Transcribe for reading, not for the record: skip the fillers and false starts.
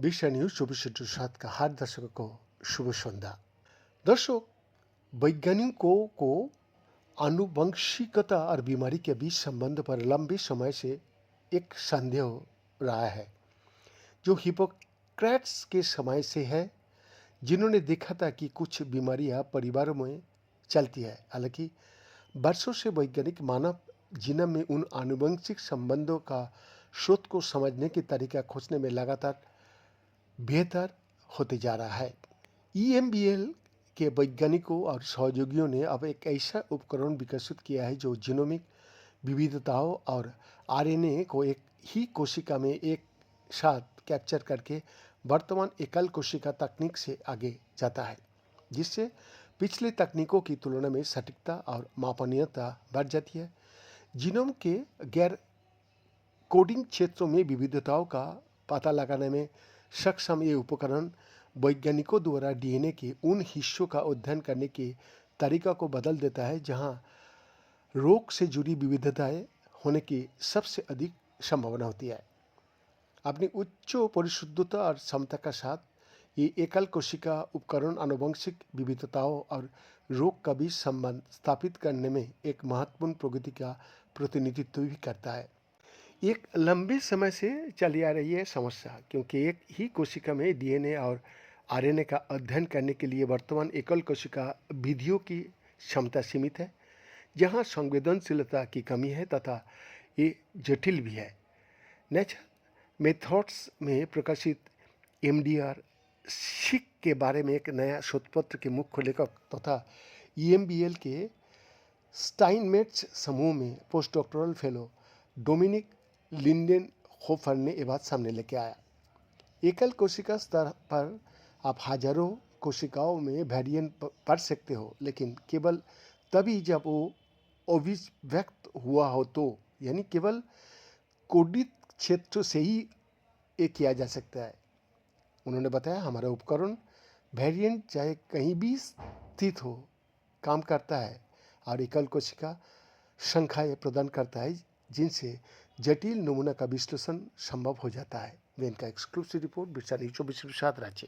বিশ্বা news 24/7 का हर दर्शकों को शुभ संध्या। दर्शक, वैज्ञानिकों को आनुवंशिकता और बीमारी के बीच संबंध पर लंबे समय से एक संदेह रहा है, जो हिपोक्रेट्स के समय से है, जिन्होंने देखा था कि कुछ बीमारियां परिवारों में चलती है। हालांकि वर्षों से वैज्ञानिक मानव जीनोम में उन आनुवंशिक संबंधों का स्रोत को समझने की तरीका खोजने में लगातार बेहतर होते जा रहा है। EMBL के वैज्ञानिकों और सहयोगियों ने अब एक ऐसा उपकरण विकसित किया है जो जीनोमिक विविधताओं और RNA को एक ही कोशिका में एक साथ कैप्चर करके वर्तमान एकल कोशिका तकनीक से आगे जाता है, जिससे पिछले तकनीकों की तुलना में सटीकता और मापनीयता बढ़ जाती है। जीनोम के गैर कोडिंग क्षेत्रों में विविधताओं का पता लगाने में सक्षम ये उपकरण वैज्ञानिकों द्वारा DNA के उन हिस्सों का अध्ययन करने के तरीका को बदल देता है जहां रोग से जुड़ी विविधताएं होने की सबसे अधिक संभावना होती है। अपनी उच्च परिशुद्धता और क्षमता के साथ ये एकल कोशिका उपकरण आनुवंशिक विविधताओं और रोग का भी संबंध स्थापित करने में एक महत्वपूर्ण प्रगति का प्रतिनिधित्व भी करता है। एक लंबे समय से चली आ रही है समस्या, क्योंकि एक ही कोशिका में DNA और RNA का अध्ययन करने के लिए वर्तमान एकल कोशिका विधियों की क्षमता सीमित है, जहां संवेदनशीलता की कमी है तथा ये जटिल भी है। नेचर मेथड्स में प्रकाशित MDR सिक के बारे में एक नया शोधपत्र के मुख्य लेखक तथा EMBL के स्टाइनमेट्स समूह में पोस्ट डॉक्टोरल फेलो डोमिनिक लिंडेनहोफर ने ये बात सामने लेके आया। एकल कोशिका स्तर पर आप हजारों कोशिकाओं में वेरिएंट पढ़ सकते हो, लेकिन केवल तभी जब वो अभिव्यक्त हुआ हो, तो यानी केवल कोडित क्षेत्र से ही ये किया जा सकता है। उन्होंने बताया, हमारा उपकरण वेरिएंट चाहे कहीं भी स्थित हो काम करता है और एकल कोशिका संख्याएं प्रदान करता है, जिनसे जटिल नमूना का विश्लेषण संभव हो जाता है। वे इनका exclusive report Birsa news 24/7 Ranchi.